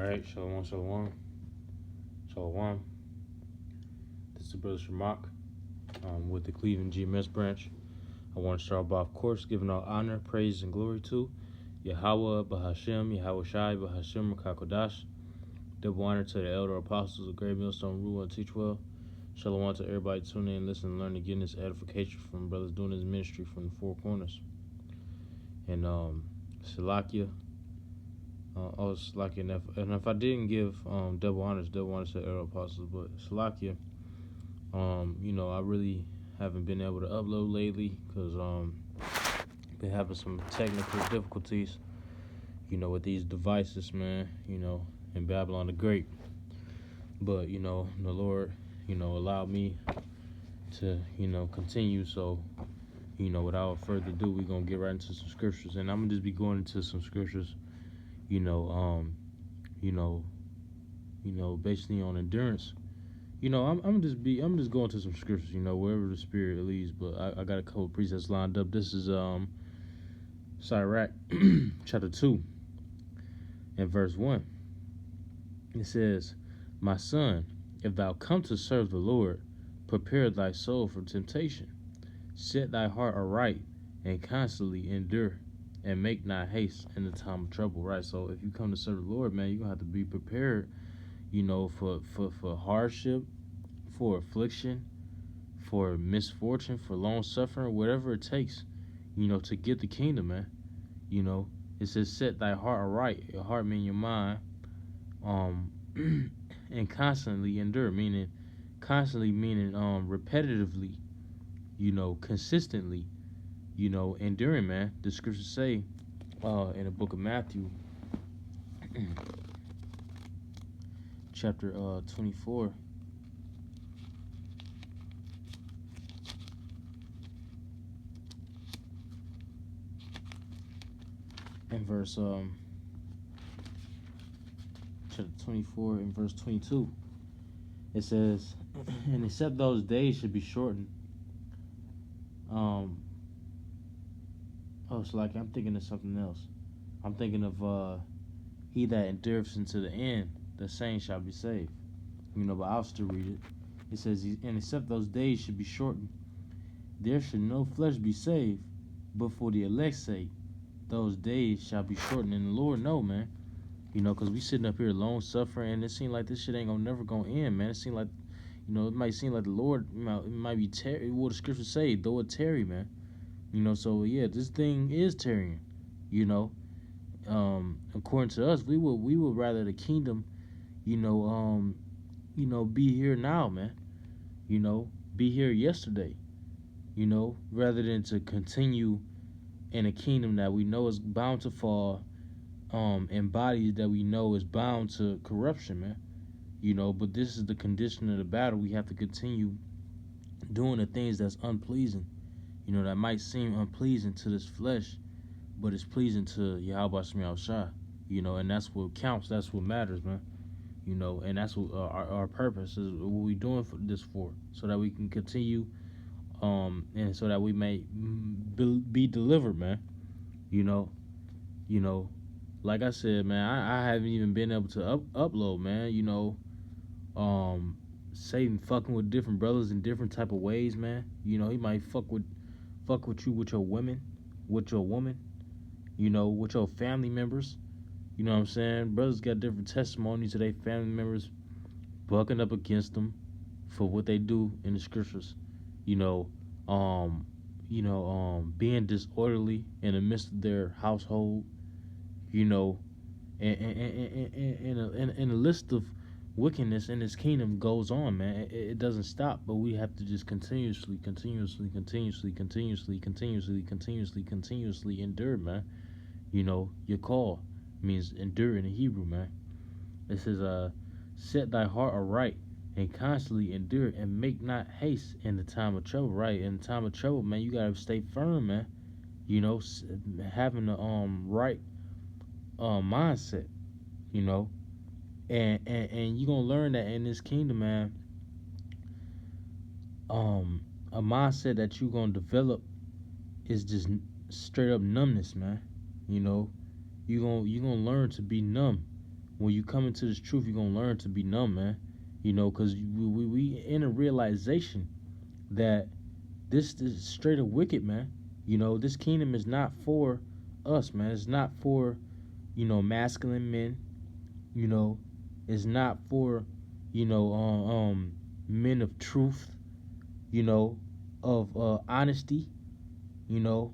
Alright, Shalom, Shalom, Shalom. This is Brother Shamak with the Cleveland GMS branch. I want to start off course giving all honor, praise, and glory to Yahweh, Bahashem, Yahweh Shai, Bahashem, Kakodash. Double honor to the elder apostles of Great Millstone, Rule and Teach Well. Shalom to everybody tuning in, listen, and learn again this edification from brothers doing this ministry from the four corners. And Salakia. Salakia, and if I didn't give double honors to the elder apostles, but Salakia, I really haven't been able to upload lately because been having some technical difficulties, with these devices, man, in Babylon the Great. But, the Lord, allowed me to, continue. So, without further ado, we're going to get right into some scriptures. And I'm going to just be going into some scriptures, basically on endurance. I'm just going to some scriptures, wherever the Spirit leads. But I got a couple of precepts lined up. This is Sirach chapter 2 and verse 1. It says, "My son, if thou come to serve the Lord, prepare thy soul for temptation. Set thy heart aright and constantly endure, and make not haste in the time of trouble." Right. So if you come to serve the Lord, man, you're gonna have to be prepared, for hardship, for affliction, for misfortune, for long suffering, whatever it takes, to get the kingdom, man. It says set thy heart aright. Your heart meaning your mind, and constantly endure, meaning repetitively, consistently, enduring, man. The scriptures say in the book of Matthew, chapter 24, and verse chapter 24 and verse 22. It says, "And except those days should be shortened." So like I'm thinking of something else. I'm thinking of he that endureth unto the end, the same shall be saved. But I'll still read it. It says, "And except those days should be shortened, there should no flesh be saved, but for the elect's sake, those days shall be shortened." And the Lord know, man. Because we sitting up here long suffering, and it seems like this shit ain't never gonna end, man. It seems like, it might seem like the Lord, it might be what the scriptures say, though it tarry, man. So yeah, this thing is tarrying. According to us, we would rather the kingdom, be here now, man. Be here yesterday. Rather than to continue in a kingdom that we know is bound to fall, and bodies that we know is bound to corruption, man. But this is the condition of the battle. We have to continue doing the things that's unpleasing, that might seem unpleasing to this flesh, but it's pleasing to Yahweh Shai, and that's what counts. That's what matters, man. And that's what our purpose is. What we doing this for, so that we can continue, and so that we may be delivered, man. Like I said, man, I haven't even been able to upload, man. Satan fucking with different brothers in different type of ways, man. He might fuck with you with your women, with your woman, with your family members. You know what I'm saying? Brothers got different testimonies of their family members bucking up against them for what they do in the scriptures. Being disorderly in the midst of their household. And a list of wickedness in this kingdom goes on, man. It doesn't stop, but we have to just continuously endure, man. Your call means endure in the Hebrew, man. It says, set thy heart aright and constantly endure, and make not haste in the time of trouble. Right, in the time of trouble, man, you gotta stay firm, man. Having the right mindset, and you're gonna learn that in this kingdom, man. A mindset that you're gonna develop is just straight up numbness, man. You're gonna learn to be numb when you come into this truth, you're gonna learn to be numb, man. Because we in a realization that this is straight up wicked, man. This kingdom is not for us, man. It's not for masculine men. You know, it's not for men of truth. Of honesty. You know,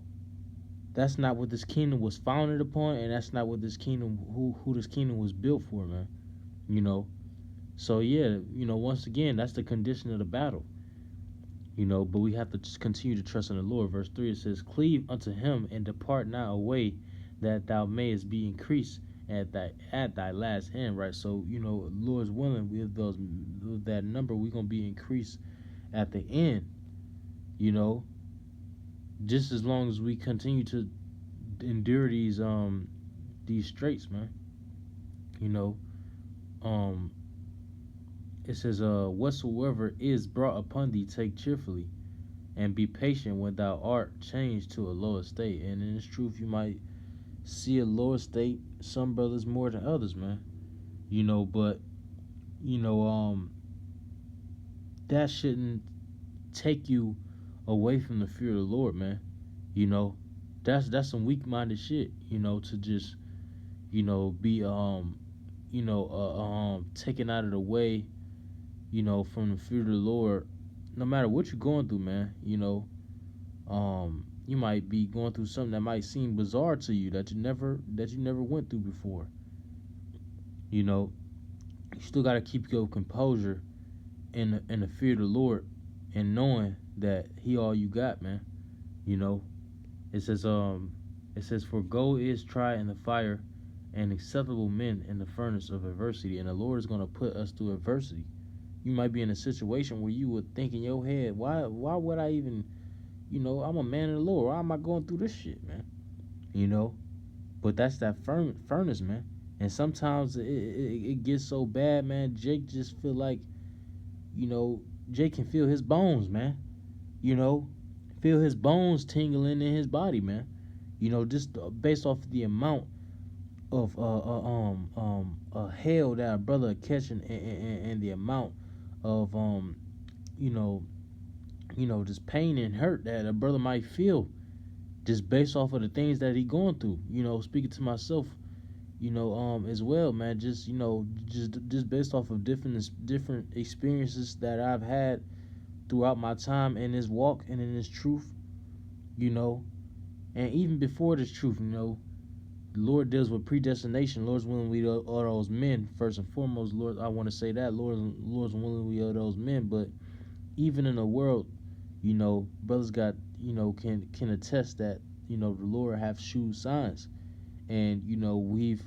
that's not what this kingdom was founded upon, and that's not what this kingdom who this kingdom was built for, man. You know, so yeah, once again, that's the condition of the battle. But we have to just continue to trust in the Lord. Verse 3, it says, cleave unto him and depart not away, that thou mayest be increased at thy last end, right? So, Lord's willing, with that number, we're gonna be increased at the end, you know, just as long as we continue to endure these straits, man. You know, um it says, whatsoever is brought upon thee, take cheerfully, and be patient when thou art changed to a lower state. And in its truth, you might see a lower state, some brothers more than others, man. But you know, that shouldn't take you away from the fear of the Lord, man. You know, that's some weak minded shit, to just, be taken out of the way, from the fear of the Lord, no matter what you're going through, man. You might be going through something that might seem bizarre to you that you never went through before. You know, you still gotta keep your composure in the fear of the Lord, and knowing that He all you got, man. You know, it says for gold is tried in the fire, and acceptable men in the furnace of adversity. And the Lord is gonna put us through adversity. You might be in a situation where you would think in your head, why would I even, I'm a man of the Lord. Why am I going through this shit, man? You know, but that's that furnace, man. And sometimes it gets so bad, man. Jake just feel like, Jake can feel his bones, man. You know, feel his bones tingling in his body, man. Just based off the amount of hell that a brother catching, and the amount of you know just pain and hurt that a brother might feel, just based off of the things that he going through. Speaking to myself, as well, man. Just based off of different experiences that I've had throughout my time in this walk and in this truth, you know, and even before this truth, the Lord deals with predestination. Lord's willing we are those men first and foremost. Lord, I want to say that Lord's willing we are those men. But even in the world, brothers got, can attest that, the Lord have shewed signs, and we've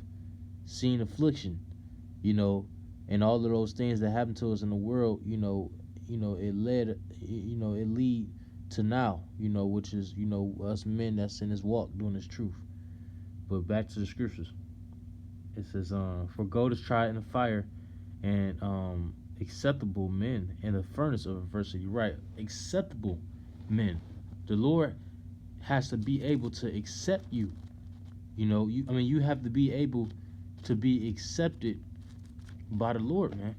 seen affliction, you know, and all of those things that happen to us in the world, it lead to now, which is, us men that's in this walk doing this truth. But back to the scriptures. It says, for gold is tried in the fire, and acceptable men in the furnace of adversity. Right, acceptable men. The Lord has to be able to accept you. You have to be able to be accepted by the Lord, man.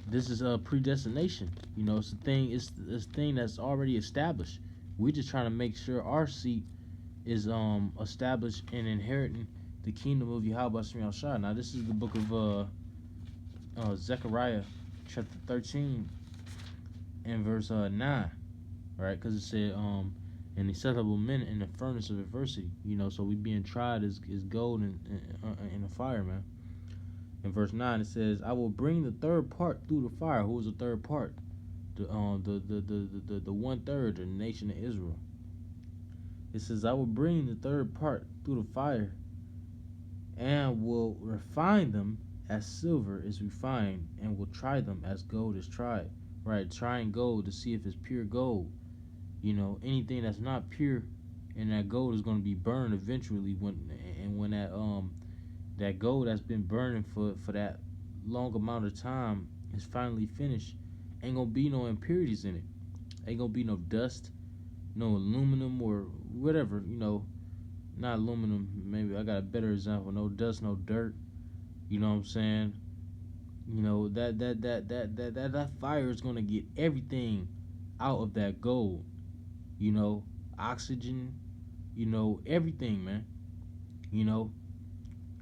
This is a predestination. It's a thing. It's this thing that's already established. We're just trying to make sure our seat is established in inheriting the kingdom of Yahweh Shem Shai. Now, this is the book of Zechariah, chapter 13, and verse 9, right? Because it said, "And acceptable men in the furnace of adversity." So we being tried as gold in the fire, man. In verse 9, it says, "I will bring the third part through the fire." Who is the third part? The 1/3 of the nation of Israel. It says, "I will bring the third part through the fire, and will refine them as silver is refined, and will try them as gold is tried." Right, trying gold to see if it's pure gold. Anything that's not pure, and that gold is going to be burned eventually. When that gold that's been burning for that long amount of time is finally finished, ain't gonna be no impurities in it. Ain't gonna be no dust, no aluminum or whatever, not aluminum. Maybe I got a better example. No dust, no dirt. You know what I'm saying? You know that fire is gonna get everything out of that gold. You know, oxygen. You know everything, man. You know,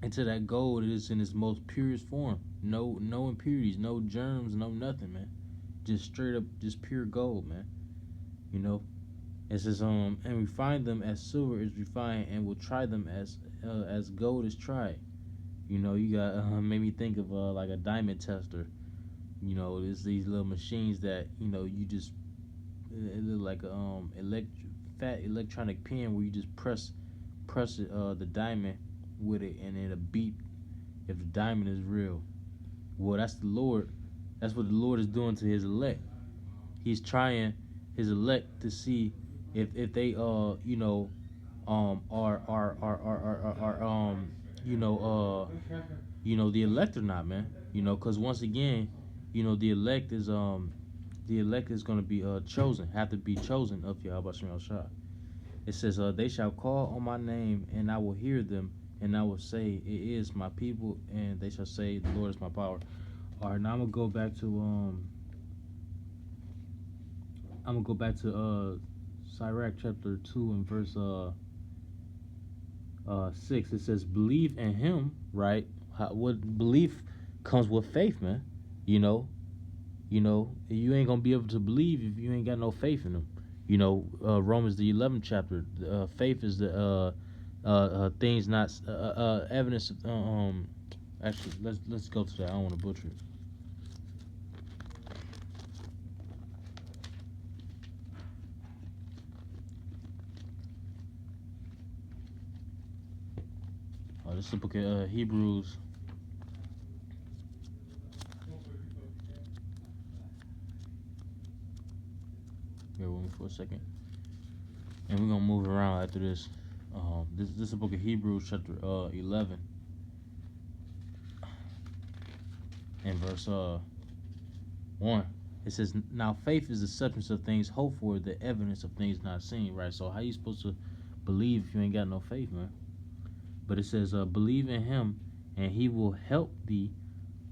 into that gold it is in its most purest form. No impurities, no germs, no nothing, man. Just straight up, just pure gold, man. You know, it says and refine them as silver is refined, and will try them as gold is tried. You know, you got made me think of like a diamond tester. You know, it's these little machines that you know you just it look like a fat electronic pen where you just press it, the diamond with it, and it'll beat if the diamond is real. Well, that's the Lord. That's what the Lord is doing to His elect. He's trying His elect to see if they are the elect or not, man. You know, because once again, you know the elect is gonna be chosen, have to be chosen of Yahweh Shah. It says, they shall call on my name, and I will hear them, and I will say, it is my people, and they shall say, the Lord is my power. All right, now I'm gonna go back to Sirach chapter 2 and verse 6. It says, believe in Him, right? What belief comes with faith, man. You know, you ain't gonna be able to believe if you ain't got no faith in Him. You know, Romans the 11th chapter. Faith is the things not evidence. Actually, let's go to that. I don't want to butcher it. This is the book of Hebrews. Bear with me for a second, and we're gonna move around after this. This is the book of Hebrews, chapter 11, and verse 1. It says, "Now faith is the substance of things hoped for, the evidence of things not seen." Right. So how you supposed to believe if you ain't got no faith, man? But it says, "Believe in Him, and He will help thee.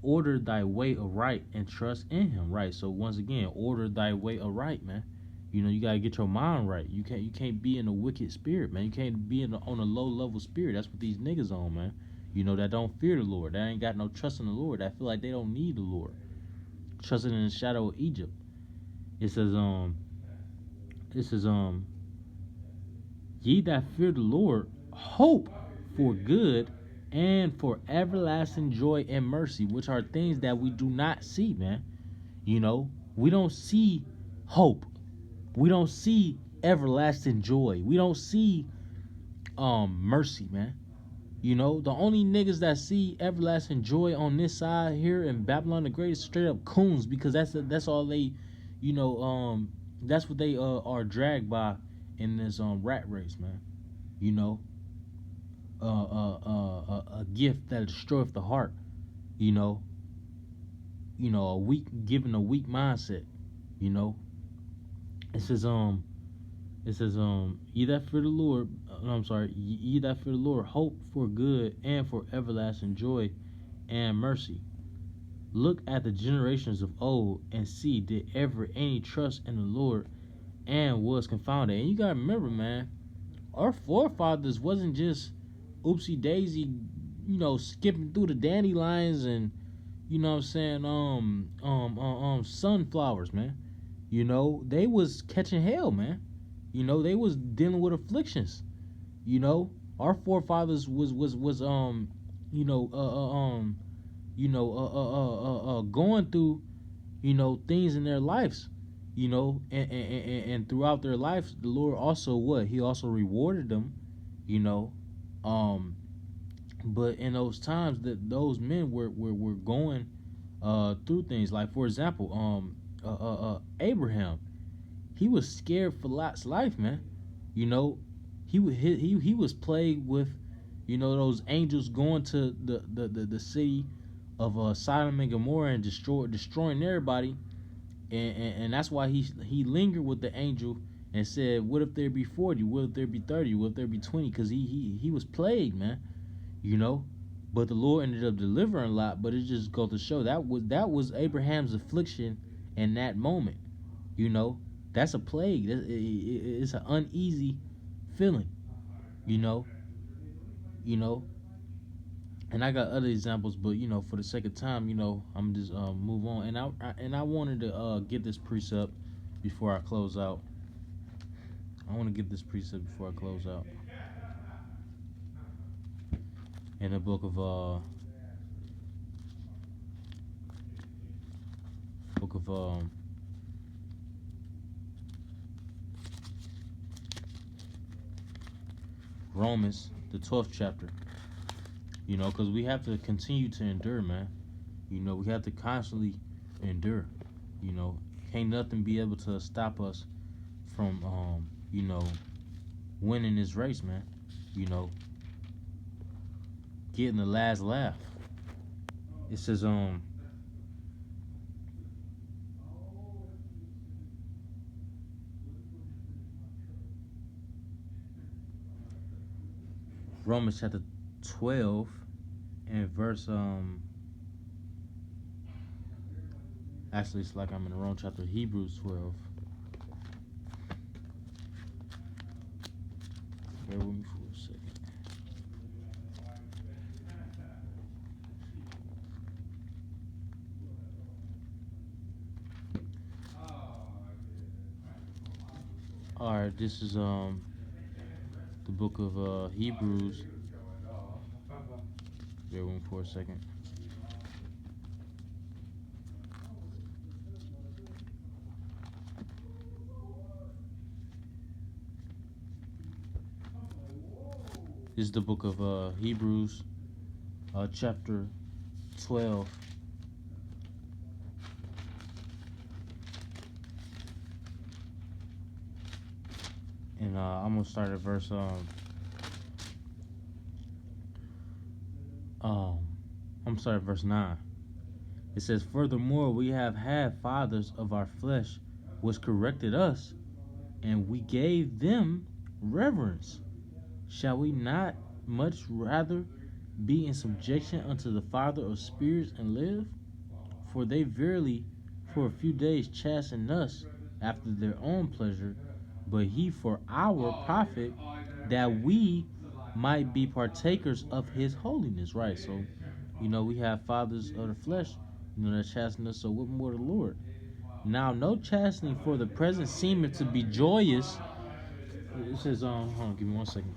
Order thy way aright, and trust in Him." Right. So once again, order thy way aright, man. You know, you gotta get your mind right. You can't be in a wicked spirit, man. You can't be on a low level spirit. That's what these niggas on, man. You know, that don't fear the Lord. That ain't got no trust in the Lord. That feel like they don't need the Lord. Trusting in the shadow of Egypt. It says, ye that fear the Lord, hope for good and for everlasting joy and mercy, which are things that we do not see, man. You know, we don't see hope. We don't see everlasting joy. We don't see mercy, man. You know, the only niggas that see everlasting joy on this side here in Babylon the Great is straight up coons, because that's all they, you know, that's what they are dragged by in this rat race, man. You know, a gift that destroyeth the heart. You know, a weak given a weak mindset. You know, it says ye that fear the Lord, ye that fear the Lord, hope for good and for everlasting joy and mercy. Look at the generations of old and see, did ever any trust in the Lord and was confounded? And you gotta remember, man, our forefathers wasn't just oopsie daisy, you know, skipping through the dandelions and, you know what I'm saying, sunflowers, man. You know, they was catching hell, man. You know, they was dealing with afflictions. You know, our forefathers was going through, you know, things in their lives. You know, and throughout their lives, the Lord also He also rewarded them. You know, but in those times that those men were going through things, like for example, Abraham. He was scared for Lot's life, man. You know, he was plagued with, you know, those angels going to the city of Sodom and Gomorrah and destroying everybody, and that's why he lingered with the angel and said, "What if there be 40? What if there be 30? What if there be 20?" Because he was plagued, man. You know, but the Lord ended up delivering Lot. But it just goes to show that was Abraham's affliction in that moment. You know, that's a plague. It's an uneasy feeling. You know, you know. And I got other examples, but for the sake of time, I'm just move on. And I wanted to get this precept before I close out. I want to get this precept before I close out. In the book of Romans, the 12th chapter. Because we have to continue to endure, man. We have to constantly endure. You know, can't nothing be able to stop us from, winning this race, man. You know, getting the last laugh. It says, Romans chapter 12 and verse, actually, it's like I'm in the wrong chapter. Hebrews 12. Bear with me for a second. All right, this is the book of Hebrews. Bear with me for a second. This is the book of Hebrews, chapter 12. And I'm gonna start at verse I'm sorry, verse 9. It says, "Furthermore, we have had fathers of our flesh which corrected us, and we gave them reverence. Shall we not much rather be in subjection unto the Father of spirits and live? For they verily for a few days chasten us after their own pleasure, but he for our profit, that we might be partakers of his holiness." Right? So, we have fathers of the flesh, that chasten us, so what more the Lord? "Now no chastening for the present seemeth to be joyous." It says, hold on, give me 1 second.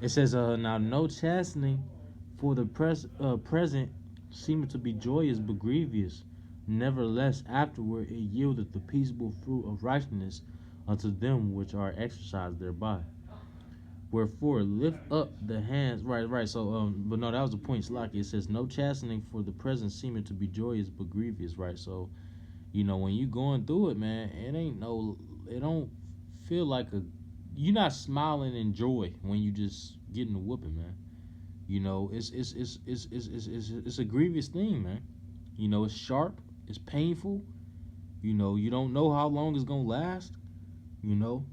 It says, "Now no chastening for the present seemeth to be joyous, but grievous. Nevertheless, afterward it yieldeth the peaceable fruit of righteousness unto them which are exercised thereby. Wherefore lift up the hands." Right. So, but no, that was the point. Slocky. It says, "No chastening for the present seemeth to be joyous, but grievous." Right. So, when you going through it, man, it don't feel like you're not smiling in joy when you just getting the whooping, man. It's a grievous thing, man. It's sharp, it's painful. You don't know how long it's gonna last. You know,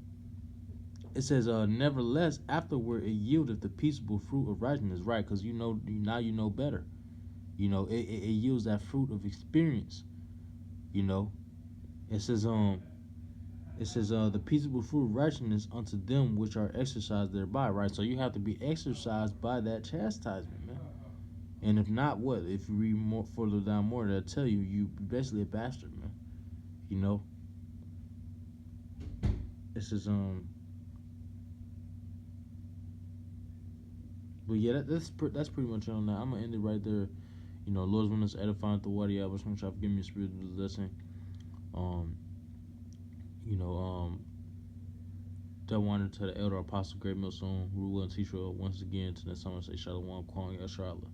it says, "Nevertheless, afterward it yieldeth the peaceable fruit of righteousness." Right, because now you know better. It yields that fruit of experience. You know, it says, the peaceable fruit of righteousness unto them which are exercised thereby. Right, so you have to be exercised by that chastisement, man. And if not, what? If you read more further down more, they'll tell you basically a bastard, man. You know. It says, but yeah, that's pretty much it on that. I'm gonna end it right there. Lord's willing us edifying the water. I was gonna try to give me a spiritual lesson. You know, that wanted to the elder apostle Great Millstone, who will teach you once again. To the summer say Shalom, Kwang, Yasharallah.